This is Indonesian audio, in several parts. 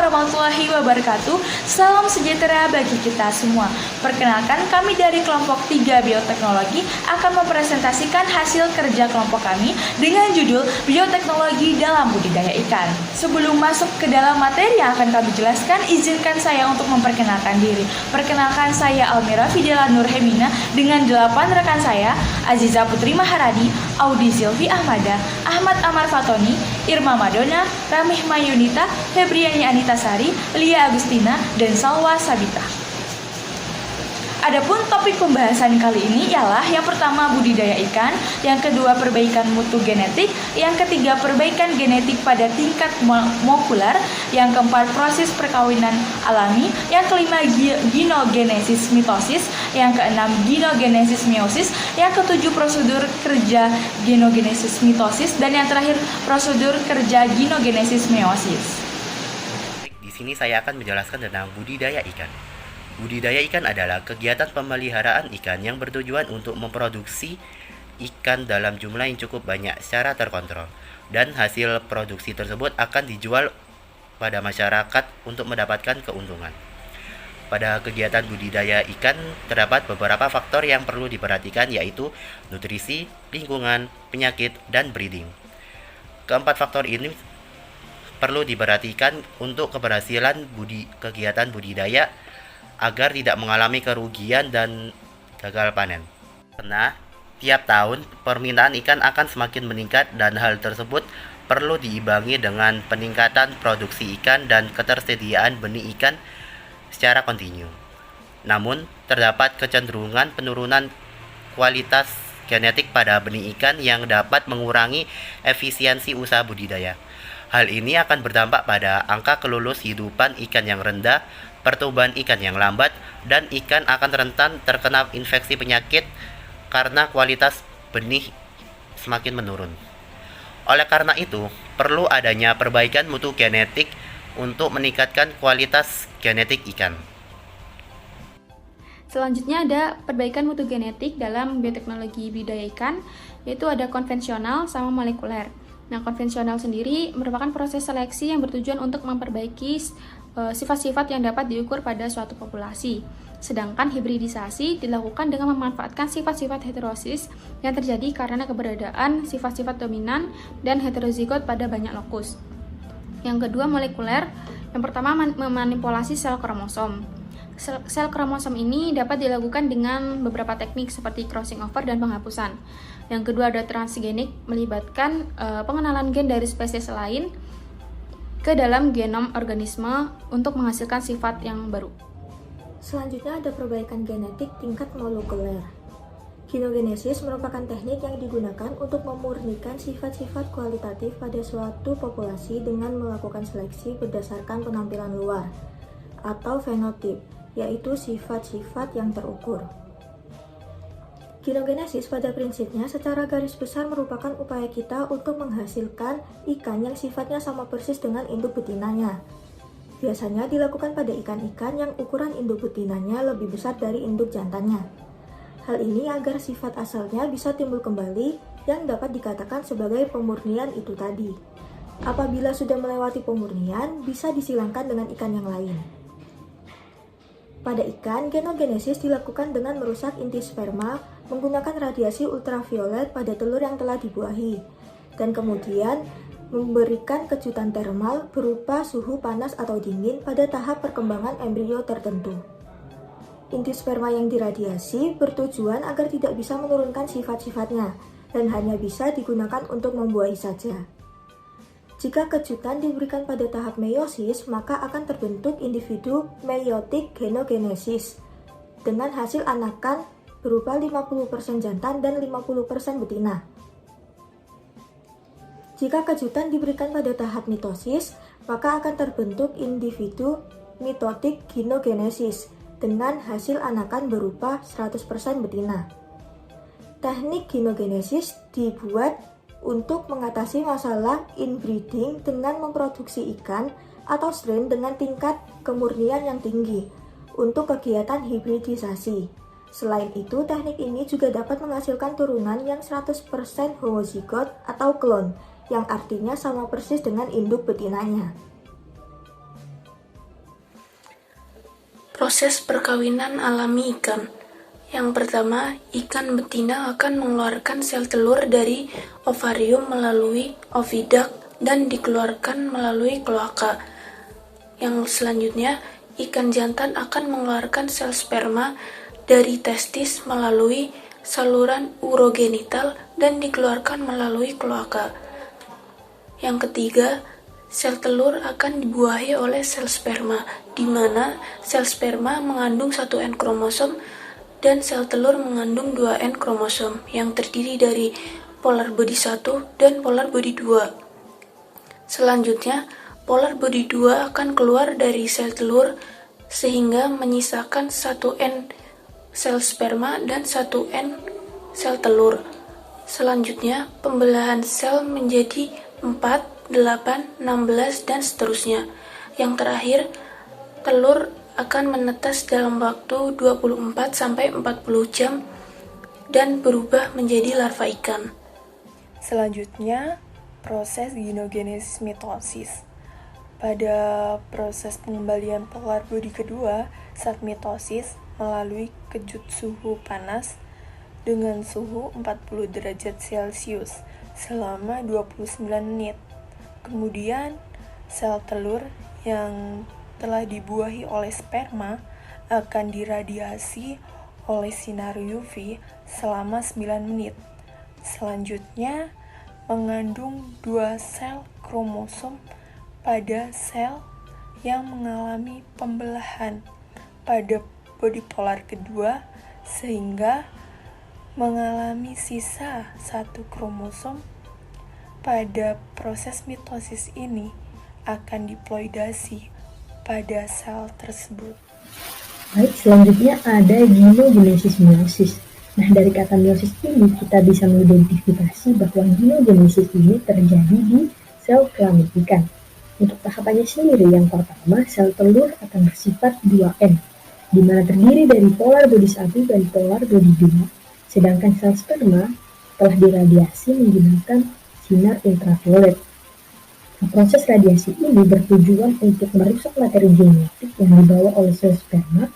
warahmatullahi wabarakatuh. Salam sejahtera bagi kita semua. Perkenalkan, kami dari kelompok 3 Bioteknologi akan mempresentasikan hasil kerja kelompok kami dengan judul Bioteknologi dalam Budidaya Ikan. Sebelum masuk ke dalam materi yang akan kami jelaskan, izinkan saya untuk memperkenalkan diri. Perkenalkan, saya Almira Fidela Nurhemina dengan 8 rekan saya, Aziza Putri Maharadi, Audi Silvi Ahmada, Ahmad Amar Fatoni, Irma Madonna, Ramih Mayunita, Febriani Anita Sari, Lia Agustina, dan Salwa Sabita. Adapun topik pembahasan kali ini ialah yang pertama budidaya ikan, yang kedua perbaikan mutu genetik, yang ketiga perbaikan genetik pada tingkat molekuler, yang keempat proses perkawinan alami, yang kelima ginogenesis mitosis, yang keenam ginogenesis meiosis, yang ketujuh prosedur kerja ginogenesis mitosis, dan yang terakhir prosedur kerja ginogenesis meiosis. Di sini saya akan menjelaskan tentang budidaya ikan. Budidaya ikan adalah kegiatan pemeliharaan ikan yang bertujuan untuk memproduksi ikan dalam jumlah yang cukup banyak secara terkontrol, dan hasil produksi tersebut akan dijual pada masyarakat untuk mendapatkan keuntungan. Pada kegiatan budidaya ikan terdapat beberapa faktor yang perlu diperhatikan, yaitu nutrisi, lingkungan, penyakit, dan breeding. Keempat faktor ini perlu diperhatikan untuk keberhasilan kegiatan budidaya agar tidak mengalami kerugian dan gagal panen. Karena tiap tahun permintaan ikan akan semakin meningkat, dan hal tersebut perlu diimbangi dengan peningkatan produksi ikan dan ketersediaan benih ikan secara kontinu. Namun, terdapat kecenderungan penurunan kualitas genetik pada benih ikan yang dapat mengurangi efisiensi usaha budidaya. Hal ini akan berdampak pada angka kelulus hidupan ikan yang rendah, pertumbuhan ikan yang lambat, dan ikan akan rentan terkena infeksi penyakit karena kualitas benih semakin menurun. Oleh karena itu, perlu adanya perbaikan mutu genetik untuk meningkatkan kualitas genetik ikan. Selanjutnya ada perbaikan mutu genetik dalam bioteknologi budidaya ikan, yaitu ada konvensional sama molekuler. Nah, konvensional sendiri merupakan proses seleksi yang bertujuan untuk memperbaiki sifat-sifat yang dapat diukur pada suatu populasi. Sedangkan hibridisasi dilakukan dengan memanfaatkan sifat-sifat heterosis yang terjadi karena keberadaan sifat-sifat dominan dan heterozigot pada banyak lokus. Yang kedua, molekuler. Yang pertama, memanipulasi sel kromosom. Sel kromosom ini dapat dilakukan dengan beberapa teknik seperti crossing over dan penghapusan. Yang kedua ada transgenik, melibatkan pengenalan gen dari spesies lain ke dalam genom organisme untuk menghasilkan sifat yang baru. Selanjutnya ada perbaikan genetik tingkat molekuler. Ginogenesis merupakan teknik yang digunakan untuk memurnikan sifat-sifat kualitatif pada suatu populasi dengan melakukan seleksi berdasarkan penampilan luar atau fenotip, yaitu sifat-sifat yang terukur. Ginogenesis pada prinsipnya secara garis besar merupakan upaya kita untuk menghasilkan ikan yang sifatnya sama persis dengan induk betinanya. Biasanya dilakukan pada ikan-ikan yang ukuran induk betinanya lebih besar dari induk jantannya. Hal ini agar sifat asalnya bisa timbul kembali yang dapat dikatakan sebagai pemurnian itu tadi. Apabila sudah melewati pemurnian, bisa disilangkan dengan ikan yang lain. Pada ikan, genogenesis dilakukan dengan merusak inti sperma menggunakan radiasi ultraviolet pada telur yang telah dibuahi, dan kemudian memberikan kejutan termal berupa suhu panas atau dingin pada tahap perkembangan embrio tertentu. Inti sperma yang diradiasi bertujuan agar tidak bisa menurunkan sifat-sifatnya, dan hanya bisa digunakan untuk membuahi saja. Jika kejutan diberikan pada tahap meiosis, maka akan terbentuk individu meiotik genogenesis dengan hasil anakan berupa 50% jantan dan 50% betina. Jika kejutan diberikan pada tahap mitosis, maka akan terbentuk individu mitotik genogenesis dengan hasil anakan berupa 100% betina. Teknik genogenesis dibuat untuk mengatasi masalah inbreeding dengan memproduksi ikan atau strain dengan tingkat kemurnian yang tinggi untuk kegiatan hibridisasi. Selain itu, teknik ini juga dapat menghasilkan turunan yang 100% homozigot atau klon, yang artinya sama persis dengan induk betinanya. proses perkawinan alami ikan. Yang pertama, ikan betina akan mengeluarkan sel telur dari ovarium melalui oviduct dan dikeluarkan melalui kloaka. Yang selanjutnya, ikan jantan akan mengeluarkan sel sperma dari testis melalui saluran urogenital dan dikeluarkan melalui kloaka. Yang ketiga, sel telur akan dibuahi oleh sel sperma, di mana sel sperma mengandung 1N kromosom dan sel telur mengandung 2N kromosom yang terdiri dari polar body 1 dan polar body 2. Selanjutnya, polar body 2 akan keluar dari sel telur sehingga menyisakan 1N sel sperma dan 1N sel telur. Selanjutnya, pembelahan sel menjadi 4, 8, 16, dan seterusnya. Yang terakhir, telur akan menetas dalam waktu 24-40 jam dan berubah menjadi larva ikan. Selanjutnya, proses ginogenesis mitosis. Pada proses pengembalian polar body kedua saat mitosis melalui kejut suhu panas dengan suhu 40 derajat Celcius selama 29 menit. Kemudian, sel telur yang telah dibuahi oleh sperma akan diradiasi oleh sinar UV selama 9 menit. Selanjutnya, mengandung 2 sel kromosom pada sel yang mengalami pembelahan pada body polar kedua sehingga mengalami sisa 1 kromosom. Pada proses mitosis ini akan diploidasi pada sel tersebut. Baik, selanjutnya ada ginogenesis meiosis. Nah, dari kata meiosis ini kita bisa mengidentifikasi bahwa ginogenesis ini terjadi di sel kelamin ikan. Untuk tahapannya sendiri, yang pertama, sel telur akan bersifat 2N, di mana terdiri dari polar body 1 dan polar body 2, sedangkan sel sperma telah diradiasi menggunakan sinar ultraviolet. Nah, proses radiasi ini bertujuan untuk merusak materi genetik yang dibawa oleh sel sperma,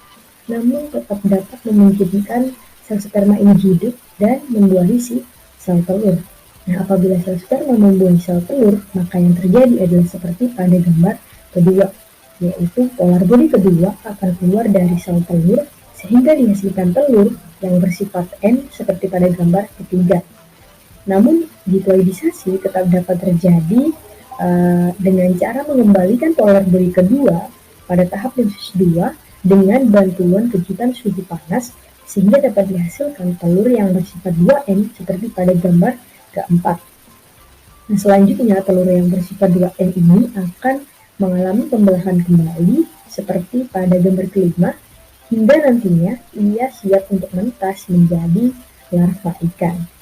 namun tetap dapat memungkinkan sel sperma ini hidup dan membuahi si sel telur. Nah, apabila sel sperma membuahi sel telur, maka yang terjadi adalah seperti pada gambar kedua, yaitu polar body kedua akan keluar dari sel telur sehingga dihasilkan telur yang bersifat N seperti pada gambar ketiga. Namun, diploidisasi tetap dapat terjadi dengan cara mengembalikan polar body kedua pada tahap dosis 2 dengan bantuan kejutan suhu panas sehingga dapat dihasilkan telur yang bersifat 2N seperti pada gambar keempat. Nah, selanjutnya telur yang bersifat 2N ini akan mengalami pembelahan kembali seperti pada gambar kelima hingga nantinya ia siap untuk menetas menjadi larva ikan.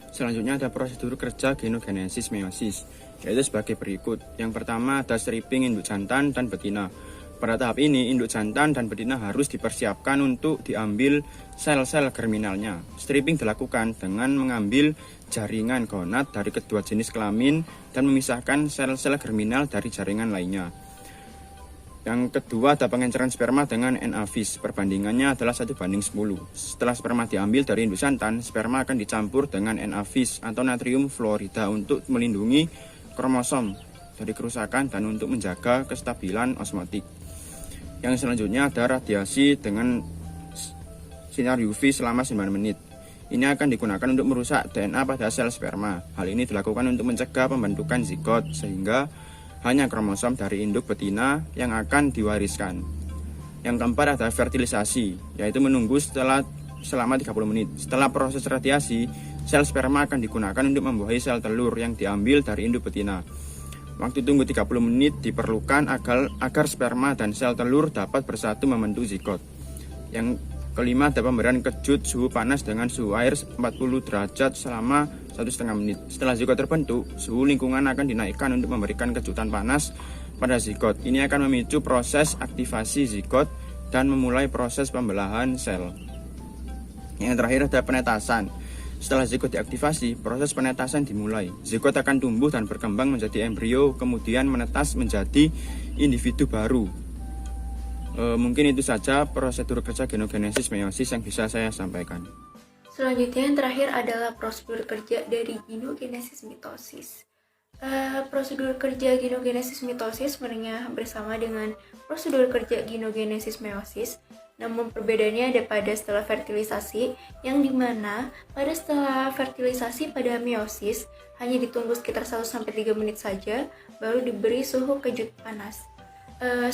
Selanjutnya ada prosedur kerja genogenesis meiosis, yaitu sebagai berikut. Yang pertama ada stripping induk jantan dan betina. Pada tahap ini, induk jantan dan betina harus dipersiapkan untuk diambil sel-sel germinalnya. Stripping dilakukan dengan mengambil jaringan gonad dari kedua jenis kelamin dan memisahkan sel-sel germinal dari jaringan lainnya. Yang kedua ada pengenceran sperma dengan N-avis. Perbandingannya adalah 1:10. Setelah sperma diambil dari induk jantan, sperma akan dicampur dengan N-avis atau natrium fluorida untuk melindungi kromosom dari kerusakan dan untuk menjaga kestabilan osmotik. Yang selanjutnya ada radiasi dengan sinar UV selama 9 menit. Ini akan digunakan untuk merusak DNA pada sel sperma. Hal ini dilakukan untuk mencegah pembentukan zigot sehingga hanya kromosom dari induk betina yang akan diwariskan. Yang keempat ada fertilisasi, yaitu menunggu selama 30 menit. Setelah proses radiasi, sel sperma akan digunakan untuk membuahi sel telur yang diambil dari induk betina. Waktu tunggu 30 menit diperlukan agar sperma dan sel telur dapat bersatu membentuk zigot. Yang kelima ada pemberian kejut suhu panas dengan suhu air 40 derajat selama 1,5 menit. Setelah zigot terbentuk, suhu lingkungan akan dinaikkan untuk memberikan kejutan panas pada zigot. Ini akan memicu proses aktivasi zigot dan memulai proses pembelahan sel. Yang terakhir ada penetasan. Setelah zigot diaktifasi, proses penetasan dimulai. Zigot akan tumbuh dan berkembang menjadi embrio, kemudian menetas menjadi individu baru. Mungkin itu saja prosedur kerja genogenesis meiosis yang bisa saya sampaikan. Selanjutnya yang terakhir adalah prosedur kerja dari genogenesis mitosis. Prosedur kerja genogenesis mitosis sebenarnya hampir sama dengan prosedur kerja genogenesis meiosis, namun perbedaannya ada pada setelah fertilisasi, yang dimana pada setelah fertilisasi pada meiosis hanya ditunggu sekitar 1-3 menit saja baru diberi suhu kejut panas.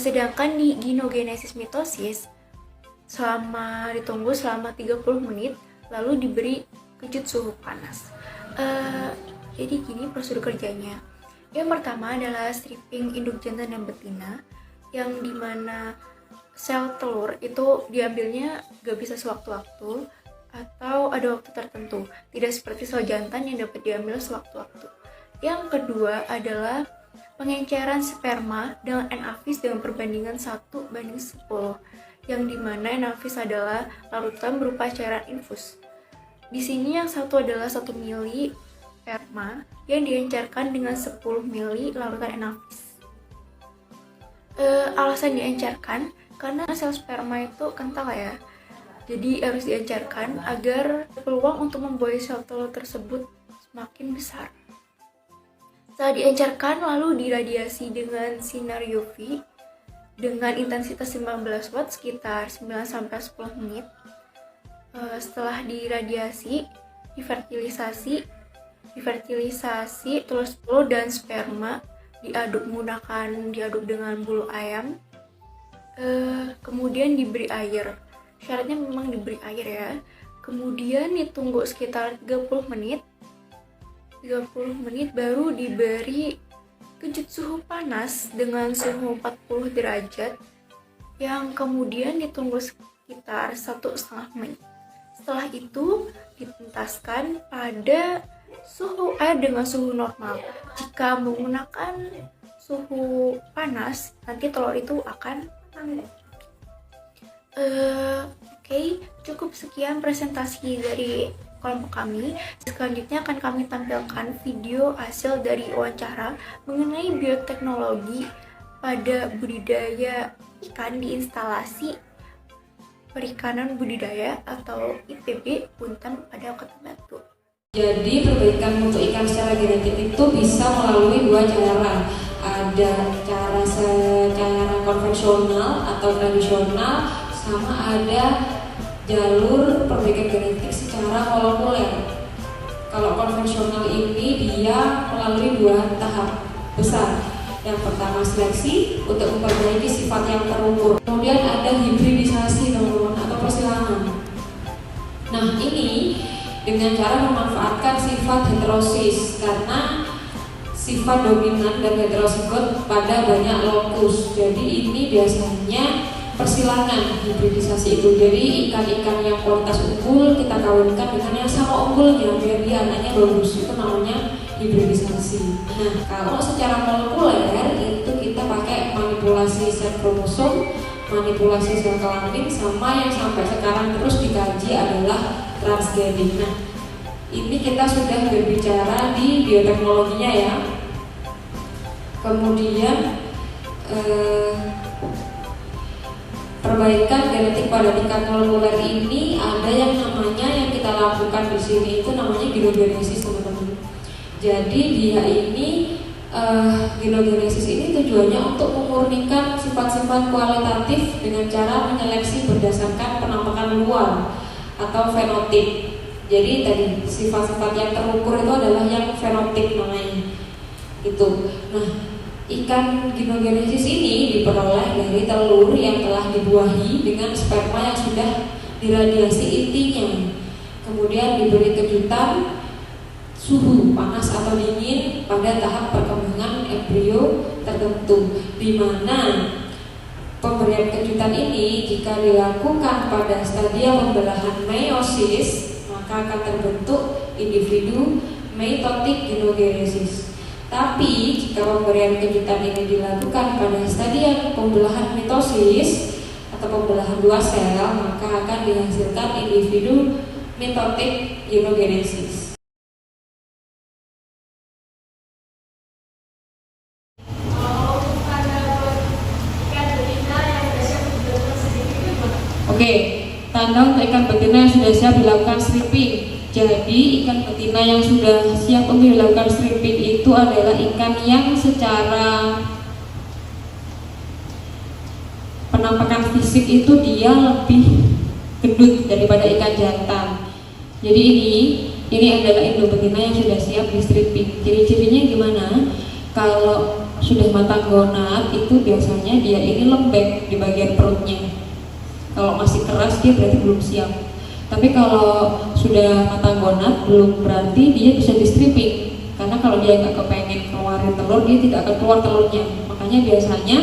Sedangkan di genogenesis mitosis ditunggu selama 30 menit lalu diberi kejut suhu panas. Jadi gini prosedur kerjanya. Yang pertama adalah stripping induk jantan dan betina, yang dimana sel telur itu diambilnya gak bisa sewaktu-waktu atau ada waktu tertentu, tidak seperti sel jantan yang dapat diambil sewaktu-waktu. Yang kedua adalah pengenceran sperma dengan N-avis dengan perbandingan 1:10, yang dimana N-avis adalah larutan berupa cairan infus. Di sini yang satu adalah 1 mili sperma yang diencerkan dengan 10 mili larutan N-avis. Alasan diencerkan karena sel sperma itu kental ya, jadi harus diencerkan agar peluang untuk membuahi sel telur tersebut semakin besar. Setelah diencerkan lalu diradiasi dengan sinar UV dengan intensitas 15 watt sekitar 9-10 menit. Setelah diradiasi, difertilisasi telur dan sperma diaduk dengan bulu ayam. Kemudian diberi air. Syaratnya memang diberi air ya. Kemudian ditunggu sekitar 30 menit baru diberi kejut suhu panas dengan suhu 40 derajat yang kemudian ditunggu sekitar 1,5 menit. Setelah itu dipentaskan pada suhu air dengan suhu normal. Jika menggunakan suhu panas, nanti telur itu akan manggung. Oke, cukup sekian presentasi dari kelompok kami. Selanjutnya akan kami tampilkan video hasil dari wawancara mengenai bioteknologi pada budidaya ikan di instalasi perikanan budidaya atau IPB Punten pada Kota Batu. Jadi perbaikan mutu ikan secara genetik itu bisa melalui 2 cara. Ada cara secara konvensional atau tradisional, sama ada jalur perbaikan genetik secara molekuler. Kalau konvensional ini dia melalui 2 tahap besar. Yang pertama seleksi untuk memperbaiki sifat yang terukur. Kemudian ada hibridisasi teman-teman atau persilangan. Nah ini dengan cara memanfaatkan sifat heterosis karena sifat dominan dan heterozigot pada banyak lokus. Jadi ini biasanya persilangan hibridisasi itu. Jadi ikan-ikan yang kualitas unggul kita kawinkan dengan yang sama unggulnya biar dia anaknya bagus. Itu namanya hibridisasi. Nah, kalau secara molekuler itu kita pakai manipulasi sel kromosom, manipulasi sel kelamin, sama yang sampai sekarang terus dikaji adalah transgenik. Nah, ini kita sudah berbicara di bioteknologinya ya. Kemudian perbaikan genetik pada tingkat molekuler ini ada yang namanya yang kita lakukan di sini itu namanya genogenesis teman-teman. Jadi dia ini genogenesis ini tujuannya untuk memurnikan sifat-sifat kualitatif dengan cara menyeleksi berdasarkan penampakan luar atau fenotip. Jadi tadi sifat-sifat yang terukur itu adalah yang fenotip namanya. Itu. Nah, ikan genogenesis ini diperoleh dari telur yang telah dibuahi dengan sperma yang sudah diradiasi intinya. Kemudian diberi kejutan suhu panas atau dingin pada tahap perkembangan embrio tertentu, di mana pemberian kejutan ini jika dilakukan pada stadium pembelahan meiosis maka akan terbentuk individu mitotic genogenesis. Tapi jika pemberian kejutan ini dilakukan pada stadium pembelahan mitosis atau pembelahan 2 sel maka akan dihasilkan individu mitotic genogenesis. Oke, tanda untuk ikan betina yang sudah siap dilakukan stripping. Jadi ikan betina yang sudah siap untuk dilakukan stripping itu adalah ikan yang secara penampakan fisik itu dia lebih gendut daripada ikan jantan. Jadi ini adalah induk betina yang sudah siap di stripping. Ciri-cirinya gimana? Kalau sudah matang gonat itu biasanya dia ini lembek di bagian perutnya. Kalau masih keras dia berarti belum siap. Tapi kalau sudah matang gonat belum berarti dia bisa di stripping. Karena kalau dia nggak kepengen keluarin telur dia tidak akan keluar telurnya. Makanya biasanya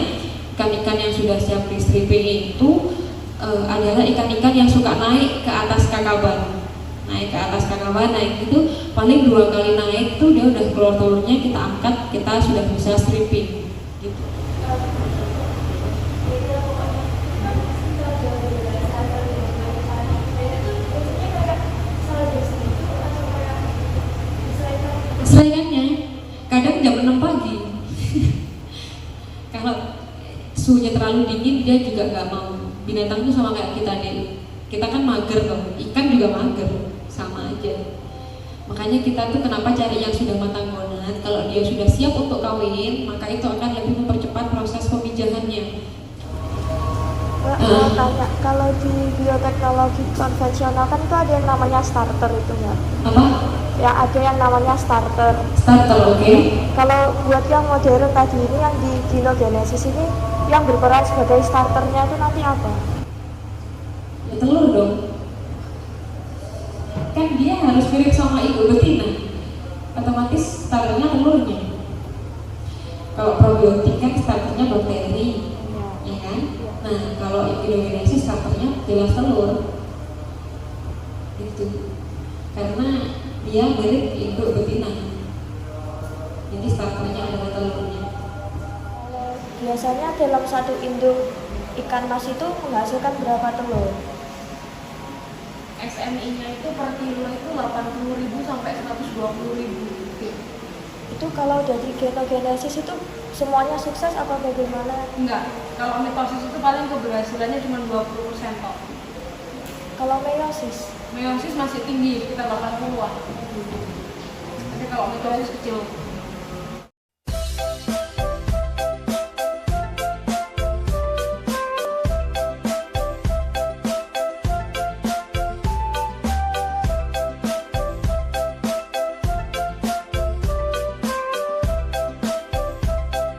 ikan-ikan yang sudah siap di stripping itu adalah ikan-ikan yang suka naik ke atas kakaban. Naik ke atas kakaban, naik itu paling 2 kali naik tuh dia udah keluar telurnya, kita angkat, kita sudah bisa stripping gitu. Kesayangannya kadang jam 6 pagi kalau suhunya terlalu dingin dia juga nggak mau. Binatang itu sama kayak kita nih, kita kan mager dong, ikan juga mager, sama aja. Makanya kita tuh kenapa cari yang sudah matang gonat. Kalau dia sudah siap untuk kawin, maka itu akan lebih mempercepat proses pemijahannya. Mau tanya, kalau di bioteknologi konvensional kan itu ada yang namanya starter itu ya? Apa? Ya ada yang namanya starter. Starter, oke. Kalau buat yang modern tadi ini yang di genogenesis ini yang berperan sebagai starternya itu nanti apa? Ya telur dong. Kan dia harus mirip sama ibu betina. Otomatis starternya telurnya. Kalau probiotik kan starternya bakteri, ya kan? Nah kalau genogenesis starternya jelas telur. Itu karena dia mirip induk betina. Jadi starternya adalah telurnya. Biasanya dalam satu induk ikan mas itu menghasilkan berapa telur? XMI-nya itu per kilo itu 80.000 sampai 120.000. Itu kalau dari genogenesis itu semuanya sukses apa bagaimana? Enggak, kalau mitosis itu paling keberhasilannya cuma 20% kok. Kalau meiosis? Meiosis masih tinggi, sekitar 80-an. Tapi kalau mitosis kecil.